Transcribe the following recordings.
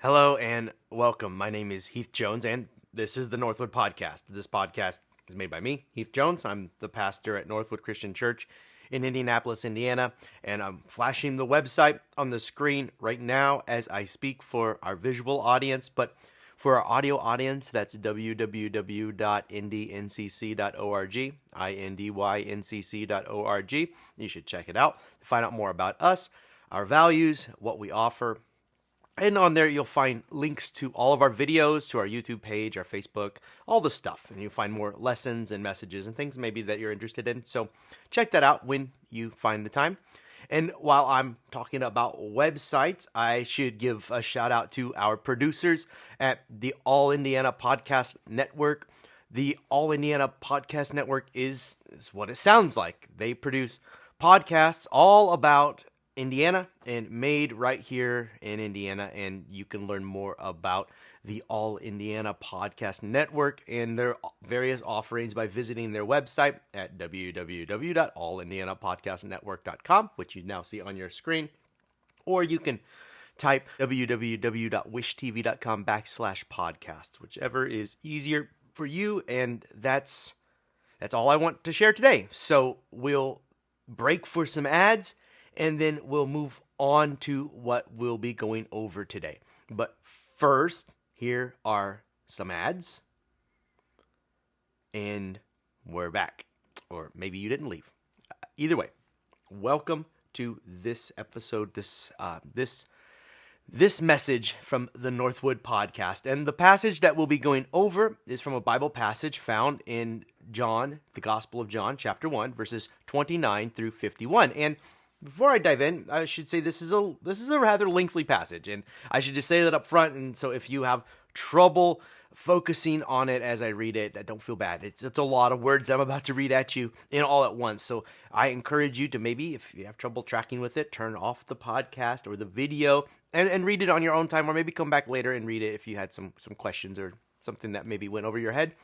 Hello and welcome. My name is Heath Jones, and this is the Northwood Podcast. This podcast is made by me, Heath Jones. I'm the pastor at Northwood Christian Church in Indianapolis, Indiana, and I'm flashing the website on the screen right now as I speak for our visual audience. But for our audio audience, that's www.indyncc.org, indyncc.org. You should check it out to find out more about us, our values, what we offer. And on there, you'll find links to all of our videos, to our YouTube page, our Facebook, all the stuff. And you'll find more lessons and messages and things maybe that you're interested in. So check that out when you find the time. And while I'm talking about websites, I should give a shout out to our producers at the All Indiana Podcast Network. The All Indiana Podcast Network is what it sounds like. They produce podcasts all about Indiana and made right here in Indiana, and you can learn more about the All Indiana Podcast Network and their various offerings by visiting their website at www.allindianapodcastnetwork.com, which you now see on your screen, or you can type www.wishtv.com/podcast, whichever is easier for you. And that's all I want to share today. So we'll break for some ads, and then we'll move on to what we'll be going over today. But first, here are some ads. And we're back. Or maybe you didn't leave. Either way, welcome to this episode, this message from the Northwood Podcast. And the passage that we'll be going over is from a Bible passage found in John, the Gospel of John, chapter 1, verses 29 through 51. And before I dive in, I should say this is a rather lengthy passage, and I should just say that up front. And so if you have trouble focusing on it as I read it, don't feel bad. It's a lot of words I'm about to read at you in all at once. So I encourage you to maybe, if you have trouble tracking with it, turn off the podcast or the video and read it on your own time, or maybe come back later and read it if you had some questions or something that maybe went over your head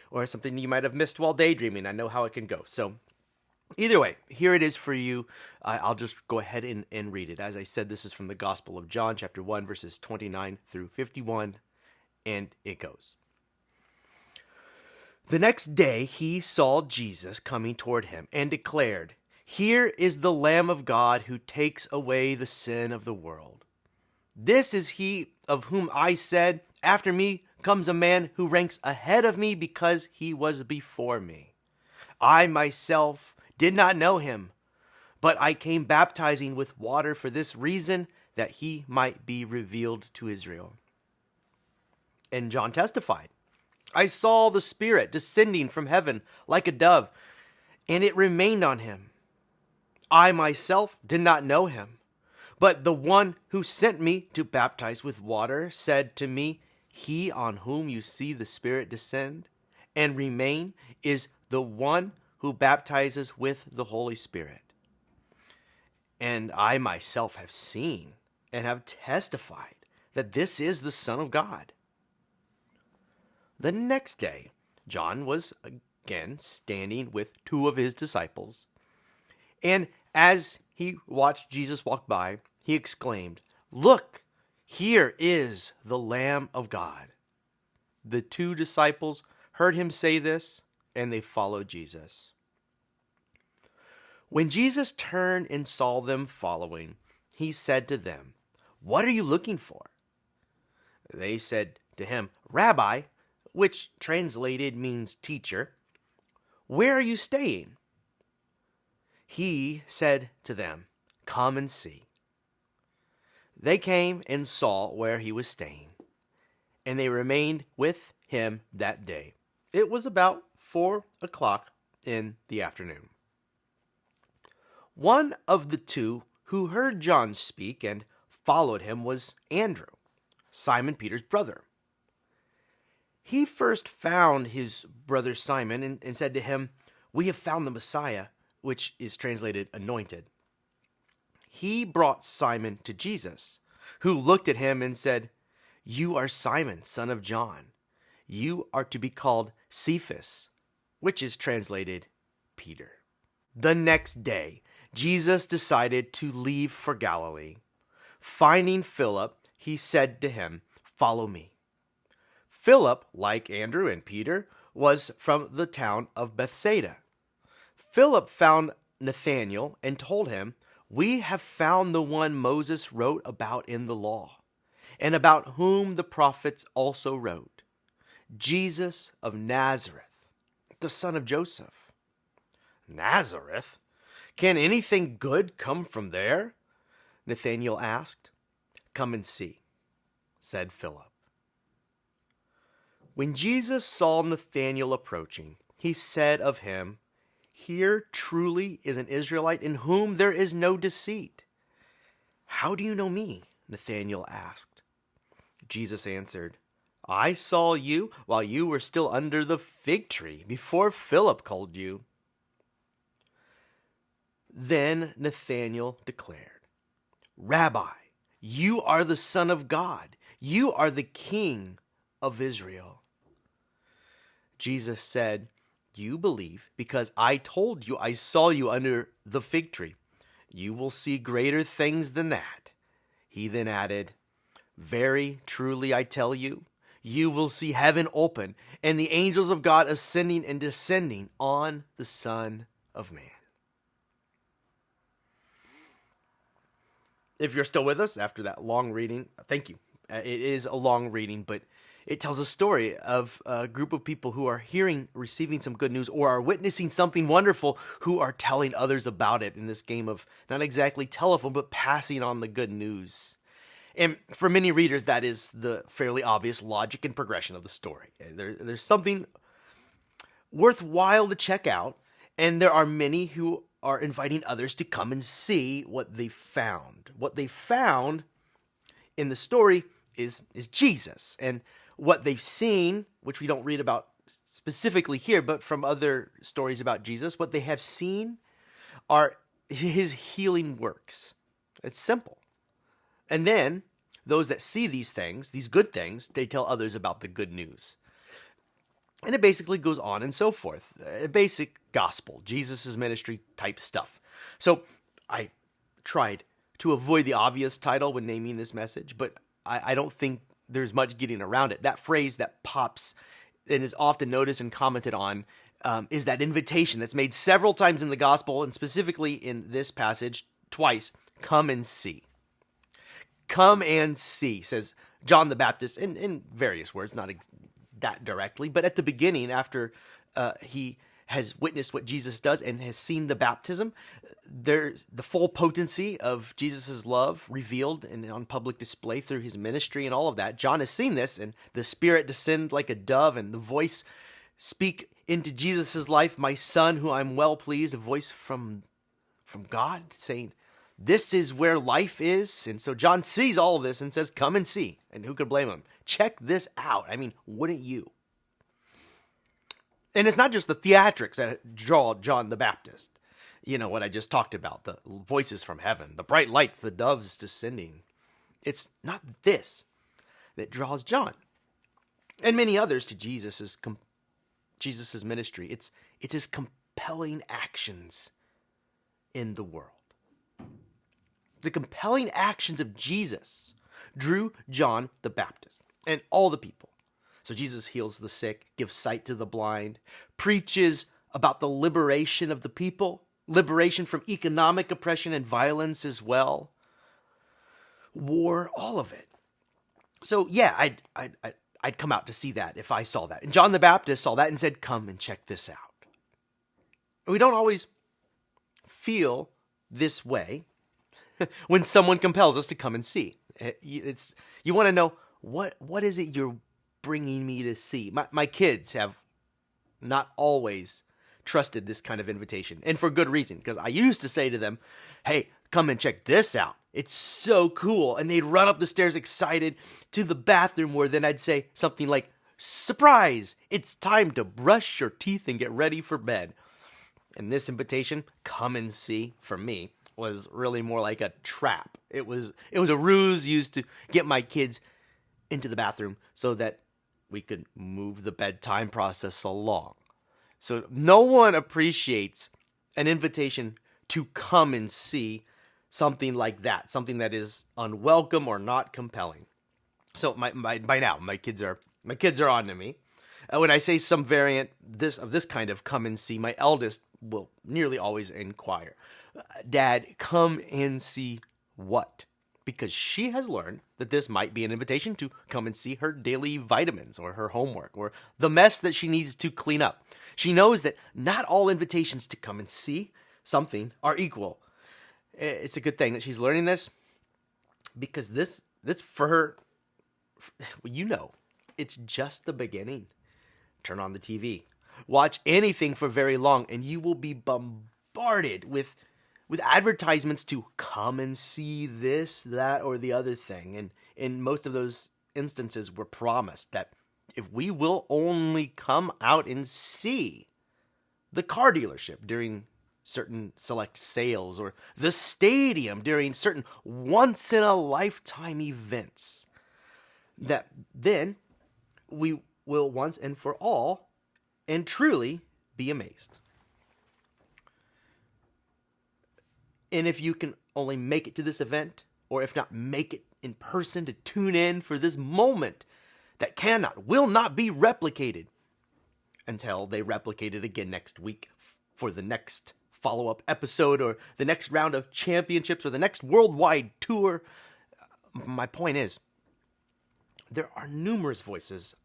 or something you might have missed while daydreaming. I know how it can go. So either way, here it is for you. I'll just go ahead and read it. As I said, this is from the Gospel of John, chapter 1, verses 29 through 51, and it goes. The next day he saw Jesus coming toward him and declared, "Here is the Lamb of God who takes away the sin of the world. This is he of whom I said, 'After me comes a man who ranks ahead of me because he was before me.' I myself did not know him, but I came baptizing with water for this reason, that he might be revealed to Israel." And John testified, "I saw the Spirit descending from heaven like a dove, and it remained on him. I myself did not know him, but the one who sent me to baptize with water said to me, 'He on whom you see the Spirit descend and remain is the one who baptizes with the Holy Spirit.' And I myself have seen and have testified that this is the Son of God." The next day, John was again standing with two of his disciples. And as he watched Jesus walk by, he exclaimed, "Look, here is the Lamb of God." The two disciples heard him say this, and they followed Jesus. When Jesus turned and saw them following, he said to them, "What are you looking for?" They said to him, "Rabbi," which translated means teacher, "where are you staying?" He said to them, "Come and see." They came and saw where he was staying, and they remained with him that day. It was about 4:00 in the afternoon. One of the two who heard John speak and followed him was Andrew, Simon Peter's brother. He first found his brother Simon and said to him, "We have found the Messiah," which is translated anointed. He brought Simon to Jesus, who looked at him and said, "You are Simon, son of John. You are to be called Cephas," which is translated Peter. The next day, Jesus decided to leave for Galilee. Finding Philip, he said to him, "Follow me." Philip, like Andrew and Peter, was from the town of Bethsaida. Philip found Nathanael and told him, "We have found the one Moses wrote about in the law, and about whom the prophets also wrote, Jesus of Nazareth, the son of Joseph." "Nazareth? Can anything good come from there?" Nathanael asked. "Come and see," said Philip. When Jesus saw Nathanael approaching, he said of him, "Here truly is an Israelite in whom there is no deceit." "How do you know me?" Nathanael asked. Jesus answered, "I saw you while you were still under the fig tree, before Philip called you." Then Nathanael declared, "Rabbi, you are the Son of God. You are the King of Israel." Jesus said, "You believe because I told you I saw you under the fig tree. You will see greater things than that." He then added, "Very truly I tell you, you will see heaven open and the angels of God ascending and descending on the Son of Man." If you're still with us after that long reading, thank you. It is a long reading, but it tells a story of a group of people who are receiving some good news, or are witnessing something wonderful, who are telling others about it in this game of not exactly telephone, but passing on the good news. And for many readers, that is the fairly obvious logic and progression of the story. There's something worthwhile to check out, and there are many who are inviting others to come and see what they found. What they found in the story is Jesus, and what they've seen, which we don't read about specifically here, but from other stories about Jesus, what they have seen are his healing works. It's simple. And then those that see these things, these good things, they tell others about the good news. And it basically goes on and so forth. Basic gospel, Jesus' ministry type stuff. So I tried to avoid the obvious title when naming this message, but I don't think there's much getting around it. That phrase that pops and is often noticed and commented on is that invitation that's made several times in the gospel, and specifically in this passage twice. Come and see. Come and see, says John the Baptist in various words, not that directly, but at the beginning, after he has witnessed what Jesus does and has seen the baptism, there's the full potency of Jesus' love revealed and on public display through his ministry and all of that. John has seen this, and the Spirit descend like a dove, and the voice speak into Jesus' life, "My son, who I'm well pleased," a voice from God saying, "This is where life is." And so John sees all of this and says, "Come and see." And who could blame him? Check this out. I mean, wouldn't you? And it's not just the theatrics that draw John the Baptist. You know what I just talked about, the voices from heaven, the bright lights, the doves descending. It's not this that draws John and many others to Jesus' ministry. It's his compelling actions in the world. The compelling actions of Jesus drew John the Baptist and all the people. So Jesus heals the sick, gives sight to the blind, preaches about the liberation of the people, liberation from economic oppression and violence as well, war, all of it. So yeah, I'd come out to see that if I saw that. And John the Baptist saw that and said, "Come and check this out." We don't always feel this way when someone compels us to come and see. You want to know, what is it you're bringing me to see? My kids have not always trusted this kind of invitation, and for good reason, because I used to say to them, "Hey, come and check this out. It's so cool." And they'd run up the stairs excited to the bathroom, where then I'd say something like, "Surprise, it's time to brush your teeth and get ready for bed." And this invitation, "Come and see," for me, was really more like a trap. It was a ruse used to get my kids into the bathroom so that we could move the bedtime process along. So no one appreciates an invitation to come and see something like that, something that is unwelcome or not compelling. So by now my kids are on to me. When I say some variant of this kind of come and see, my eldest will nearly always inquire, Dad, come and see what? Because she has learned that this might be an invitation to come and see her daily vitamins or her homework or the mess that she needs to clean up. She knows that not all invitations to come and see something are equal. It's a good thing that she's learning this, because this for her, well, it's just the beginning. Turn on the TV. Watch anything for very long, and you will be bombarded with advertisements to come and see this, that, or the other thing. And in most of those instances, we're promised that if we will only come out and see the car dealership during certain select sales, or the stadium during certain once-in-a-lifetime events, that then we will once and for all and truly be amazed. And if you can only make it to this event, or if not make it in person to tune in for this moment that will not be replicated until they replicate it again next week for the next follow-up episode, or the next round of championships, or the next worldwide tour. My point is, there are numerous voices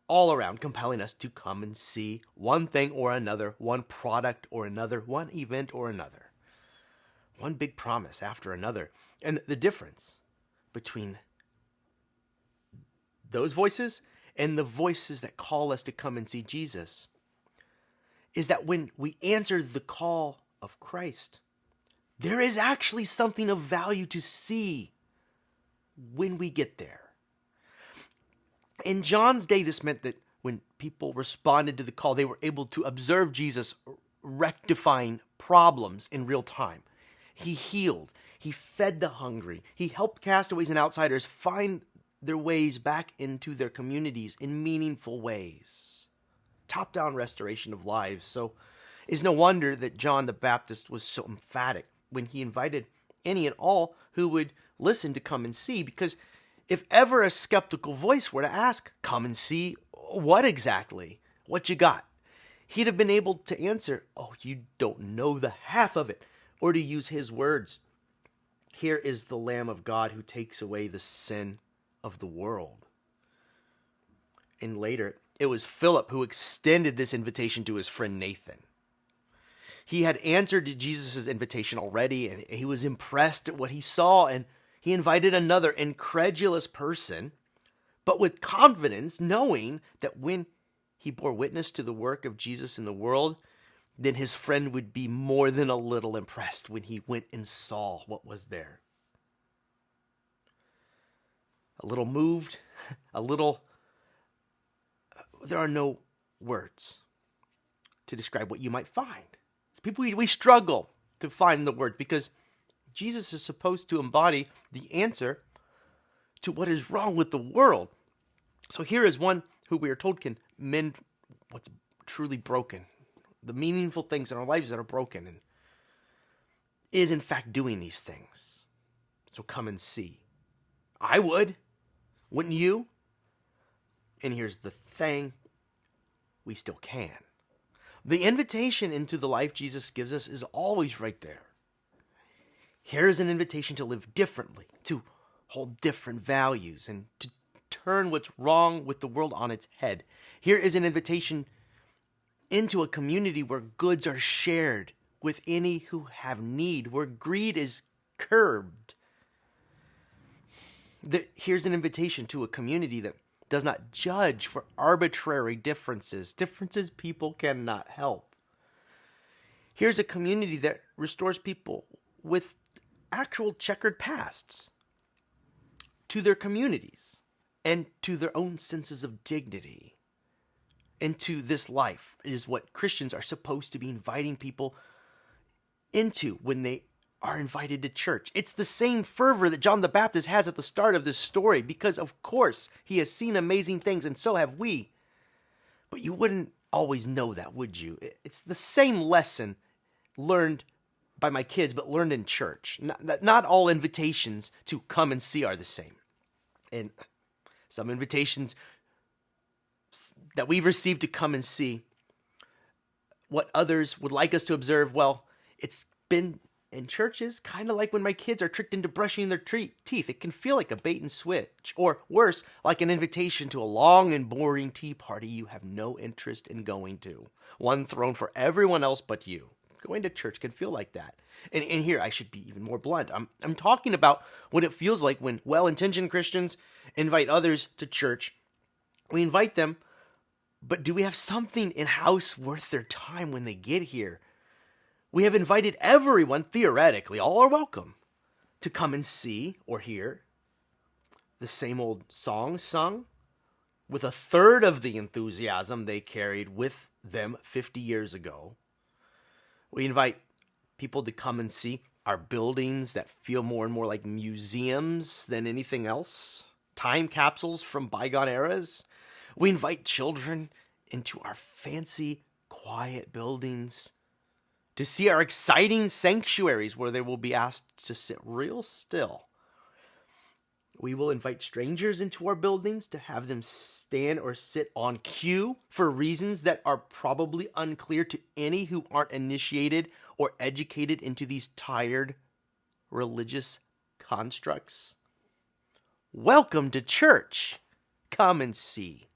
all around compelling us to come and see one thing or another, one product or another, one event or another. One big promise after another. And the difference between those voices and the voices that call us to come and see Jesus is that when we answer the call of Christ, there is actually something of value to see when we get there. In John's day, this meant that when people responded to the call, they were able to observe Jesus rectifying problems in real time. He healed. He fed the hungry. He helped castaways and outsiders find their ways back into their communities in meaningful ways. Top-down restoration of lives. So it's no wonder that John the Baptist was so emphatic when he invited any and all who would listen to come and see, because if ever a skeptical voice were to ask, come and see what exactly? What you got? He'd have been able to answer, oh, you don't know the half of it. Or to use his words, here is the Lamb of God who takes away the sin of the world. And later, it was Philip who extended this invitation to his friend Nathan. He had answered to Jesus' invitation already, and he was impressed at what he saw, and he invited another incredulous person, but with confidence, knowing that when he bore witness to the work of Jesus in the world, then his friend would be more than a little impressed when he went and saw what was there. A little moved, there are no words to describe what you might find. As people, we struggle to find the words, because Jesus is supposed to embody the answer to what is wrong with the world. So here is one who we are told can mend what's truly broken, the meaningful things in our lives that are broken, and is in fact doing these things. So come and see. I would. Wouldn't you? And here's the thing. We still can. The invitation into the life Jesus gives us is always right there. Here's an invitation to live differently, to hold different values, and to turn what's wrong with the world on its head. Here is an invitation into a community where goods are shared with any who have need, where greed is curbed. Here's an invitation to a community that does not judge for arbitrary differences people cannot help. Here's a community that restores people with actual checkered pasts to their communities and to their own senses of dignity. Into this life is what Christians are supposed to be inviting people into when they are invited to church. It's the same fervor that John the Baptist has at the start of this story, because of course he has seen amazing things, and so have we. But you wouldn't always know that, would you? It's the same lesson learned by my kids, but learned in church. Not all invitations to come and see are the same. And Some invitations that we've received to come and see what others would like us to observe. Well, it's been in churches kind of like when my kids are tricked into brushing their teeth. It can feel like a bait and switch, or worse, like an invitation to a long and boring tea party you have no interest in going to. One thrown for everyone else but you. Going to church can feel like that. And here, I should be even more blunt. I'm talking about what it feels like when well-intentioned Christians invite others to church. We invite them, but do we have something in-house worth their time when they get here? We have invited everyone, theoretically, all are welcome, to come and see or hear the same old songs sung with a third of the enthusiasm they carried with them 50 years ago. We invite people to come and see our buildings that feel more and more like museums than anything else, time capsules from bygone eras. We invite children into our fancy, quiet buildings to see our exciting sanctuaries where they will be asked to sit real still. We will invite strangers into our buildings to have them stand or sit on cue for reasons that are probably unclear to any who aren't initiated or educated into these tired religious constructs. Welcome to church. Come and see.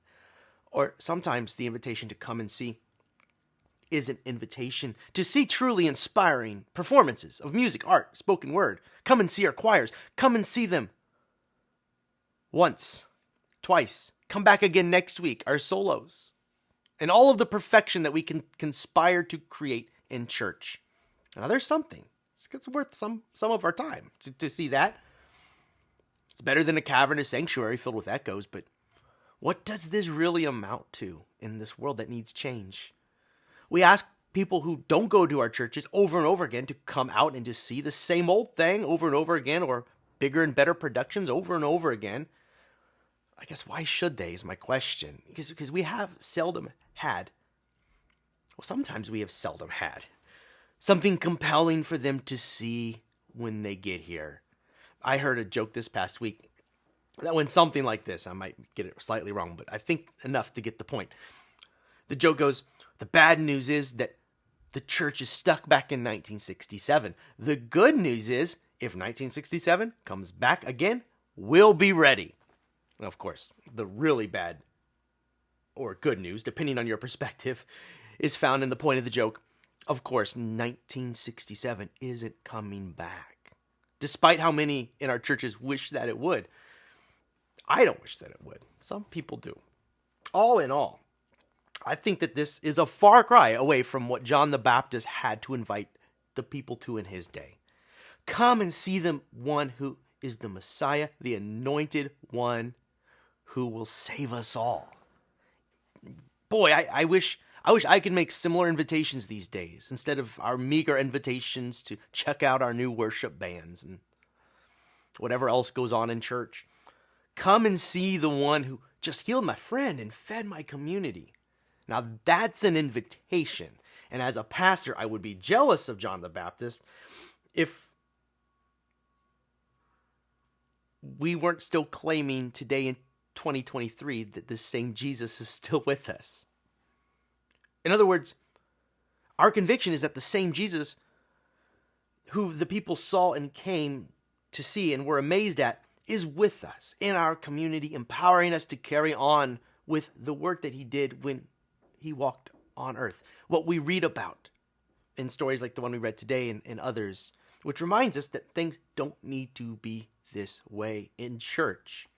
Or sometimes the invitation to come and see is an invitation to see truly inspiring performances of music, art, spoken word. Come and see our choirs. Come and see them once, twice. Come back again next week, our solos. And all of the perfection that we can conspire to create in church. Now there's something. It's worth some of our time to see that. It's better than a cavernous sanctuary filled with echoes, but what does this really amount to in this world that needs change? We ask people who don't go to our churches over and over again to come out and to see the same old thing over and over again, or bigger and better productions over and over again. I guess why should they is my question. Because we have seldom had, well, sometimes we have seldom had something compelling for them to see when they get here. I heard a joke this past week that went something like this. I might get it slightly wrong, but I think enough to get the point. The joke goes, the bad news is that the church is stuck back in 1967. The good news is, if 1967 comes back again, we'll be ready. And of course, the really bad or good news, depending on your perspective, is found in the point of the joke. Of course, 1967 isn't coming back, despite how many in our churches wish that it would. I don't wish that it would. Some people do. All in all, I think that this is a far cry away from what John the Baptist had to invite the people to in his day. Come and see the one who is the Messiah, the anointed one who will save us all. Boy, I wish I could make similar invitations these days instead of our meager invitations to check out our new worship bands and whatever else goes on in church. Come and see the one who just healed my friend and fed my community. Now that's an invitation. And as a pastor, I would be jealous of John the Baptist if we weren't still claiming today in 2023 that this same Jesus is still with us. In other words, our conviction is that the same Jesus who the people saw and came to see and were amazed at is with us in our community, empowering us to carry on with the work that he did when he walked on earth. What we read about in stories like the one we read today and others, which reminds us that things don't need to be this way in church.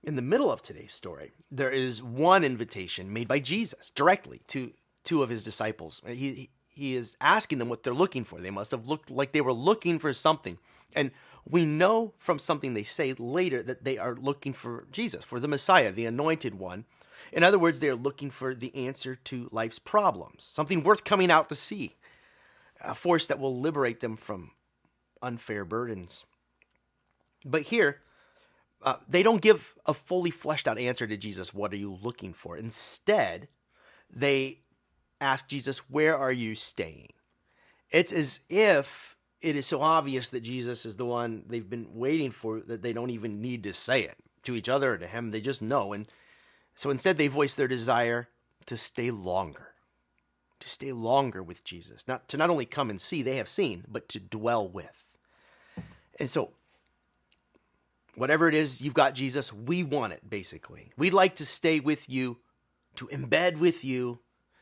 In the middle of today's story, there is one invitation made by Jesus directly to two of his disciples. He is asking them what they're looking for. They must have looked like they were looking for something. And we know from something they say later that they are looking for Jesus, for the Messiah, the anointed one. In other words, they are looking for the answer to life's problems, something worth coming out to see, a force that will liberate them from unfair burdens. But here, they don't give a fully fleshed out answer to Jesus, what are you looking for? Instead, they ask Jesus, where are you staying? It's as if it is so obvious that Jesus is the one they've been waiting for that they don't even need to say it. to each other or to him. They just know. And so instead they voice their desire to stay longer with Jesus. Not only come and see, they have seen, but to dwell with. And so whatever it is you've got, Jesus, we want it, basically. We'd like to stay with you, to embed with you,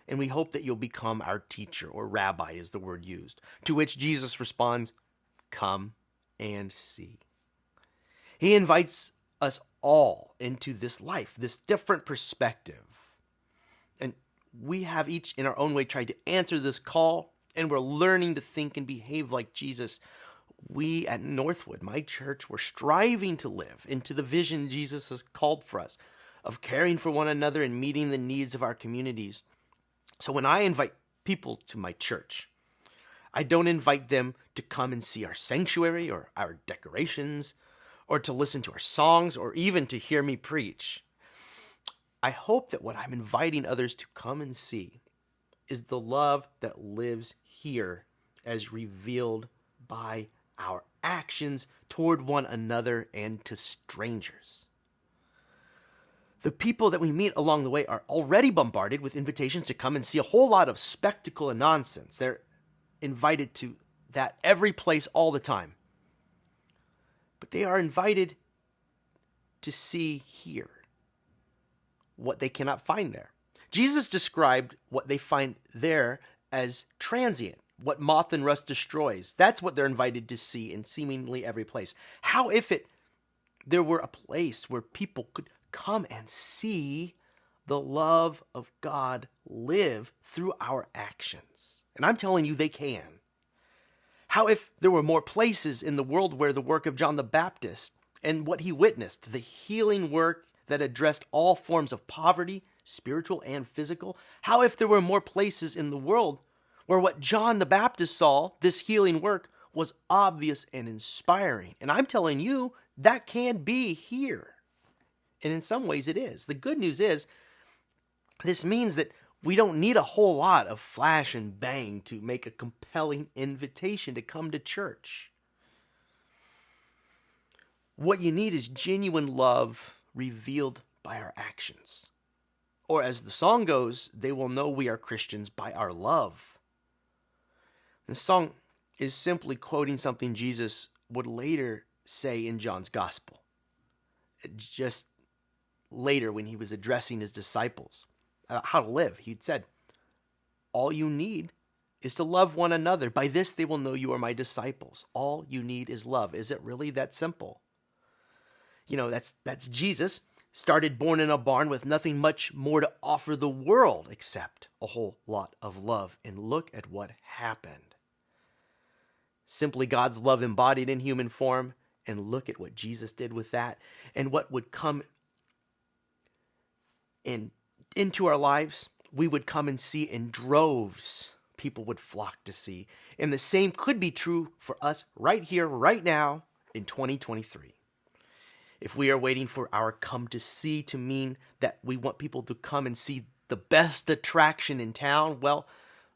and we hope that you'll become our teacher, or rabbi is the word used. To which Jesus responds, come and see. He invites us all into this life, this different perspective. And we have each in our own way tried to answer this call, and we're learning to think and behave like Jesus. We at Northwood, my church, we're striving to live into the vision Jesus has called for us of caring for one another and meeting the needs of our communities. So when I invite people to my church, I don't invite them to come and see our sanctuary or our decorations, or to listen to our songs, or even to hear me preach. I hope that what I'm inviting others to come and see is the love that lives here as revealed by our actions toward one another and to strangers. The people that we meet along the way are already bombarded with invitations to come and see a whole lot of spectacle and nonsense. They're invited to that every place all the time. But they are invited to see here what they cannot find there. Jesus described what they find there as transient, what moth and rust destroys. That's what they're invited to see in seemingly every place. How if there were a place where people could come and see the love of God live through our actions? And I'm telling you, they can. How if there were more places in the world where the work of John the Baptist and what he witnessed, the healing work that addressed all forms of poverty, spiritual and physical? How if there were more places in the world where what John the Baptist saw, this healing work, was obvious and inspiring? And I'm telling you, that can be here. And in some ways it is. The good news is, this means that we don't need a whole lot of flash and bang to make a compelling invitation to come to church. What you need is genuine love revealed by our actions. Or as the song goes, they will know we are Christians by our love. The song is simply quoting something Jesus would later say in John's gospel. Just later when he was addressing his disciples how to live, he'd said, all you need is to love one another. By this they will know you are my disciples. All you need is love. Is it really that simple? You know, that's Jesus, started born in a barn with nothing much more to offer the world except a whole lot of love. And look at what happened. Simply God's love embodied in human form. And look at what Jesus did with that. And what would come into our lives, we would come and see in droves. People would flock to see. And the same could be true for us right here, right now, in 2023. If we are waiting for our come to see to mean that we want people to come and see the best attraction in town, well,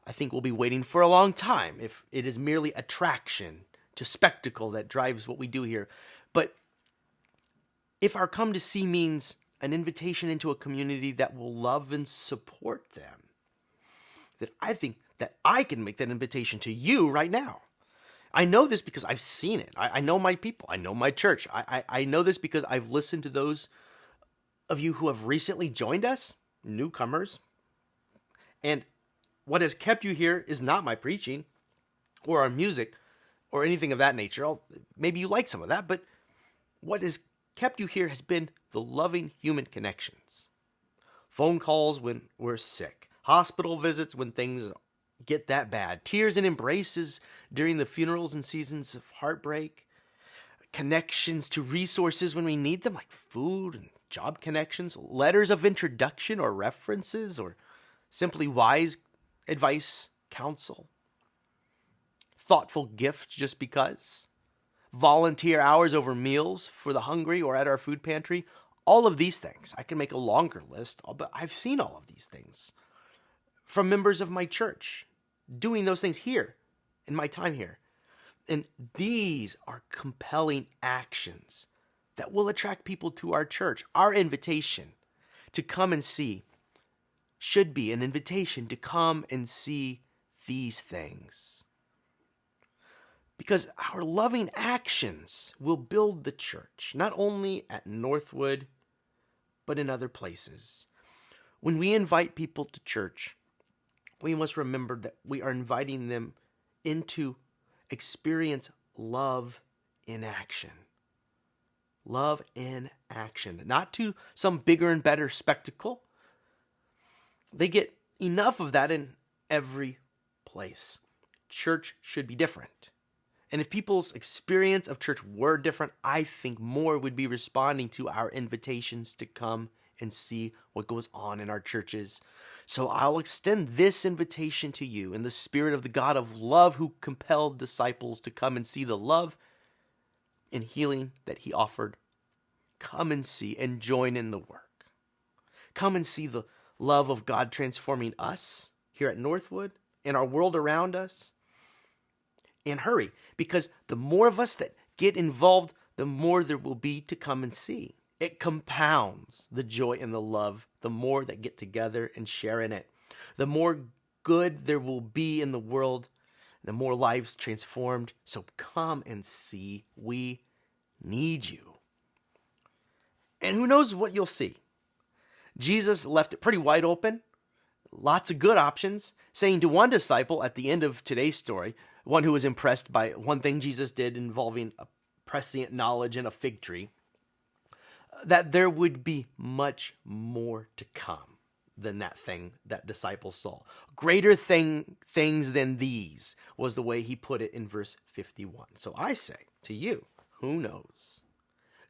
I think we'll be waiting for a long time if it is merely attraction to spectacle that drives what we do here. But if our come to see means an invitation into a community that will love and support them, that I think that I can make that invitation to you right now. I know this because I've seen it. I know my people. I know my church. I know this because I've listened to those of you who have recently joined us, newcomers. And what has kept you here is not my preaching or our music or anything of that nature. Maybe you like some of that, but what has kept you here has been the loving human connections. Phone calls when we're sick, hospital visits when things get that bad, tears and embraces during the funerals and seasons of heartbreak, connections to resources when we need them, like food and job connections, letters of introduction or references, or simply wise advice, counsel, thoughtful gifts just because, volunteer hours over meals for the hungry or at our food pantry. All of these things. I can make a longer list, but I've seen all of these things from members of my church doing those things here in my time here. And these are compelling actions that will attract people to our church. Our invitation to come and see should be an invitation to come and see these things. Because our loving actions will build the church, not only at Northwood, but in other places. When we invite people to church, we must remember that we are inviting them into experience love in action. Love in action, not to some bigger and better spectacle. They get enough of that in every place. Church should be different. And if people's experience of church were different, I think more would be responding to our invitations to come and see what goes on in our churches. So I'll extend this invitation to you in the spirit of the God of love who compelled disciples to come and see the love and healing that he offered. Come and see and join in the work. Come and see the love of God transforming us here at Northwood and our world around us. And hurry, because the more of us that get involved, the more there will be to come and see. It compounds the joy and the love, the more that get together and share in it. The more good there will be in the world, the more lives transformed. So come and see. We need you. And who knows what you'll see. Jesus left it pretty wide open. Lots of good options, saying to one disciple at the end of today's story, one who was impressed by one thing Jesus did involving a prescient knowledge and a fig tree, that there would be much more to come than that thing that disciples saw. Greater things than these was the way he put it in verse 51. So I say to you, who knows?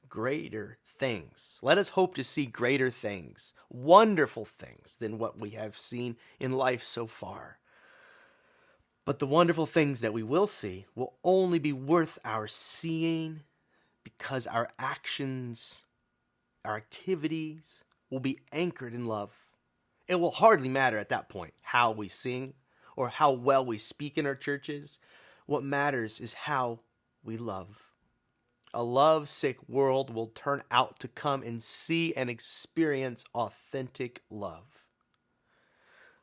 Greater things. Let us hope to see greater things, wonderful things than what we have seen in life so far. But the wonderful things that we will see will only be worth our seeing because our actions, our activities will be anchored in love. It will hardly matter at that point how we sing or how well we speak in our churches. What matters is how we love. A love-sick world will turn out to come and see and experience authentic love.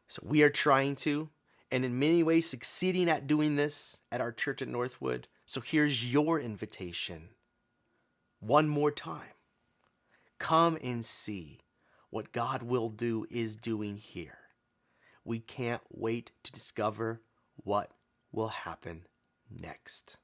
So we are trying to, and in many ways succeeding at doing this at our church at Northwood. So here's your invitation. One more time. Come and see what God will do is doing here. We can't wait to discover what will happen next.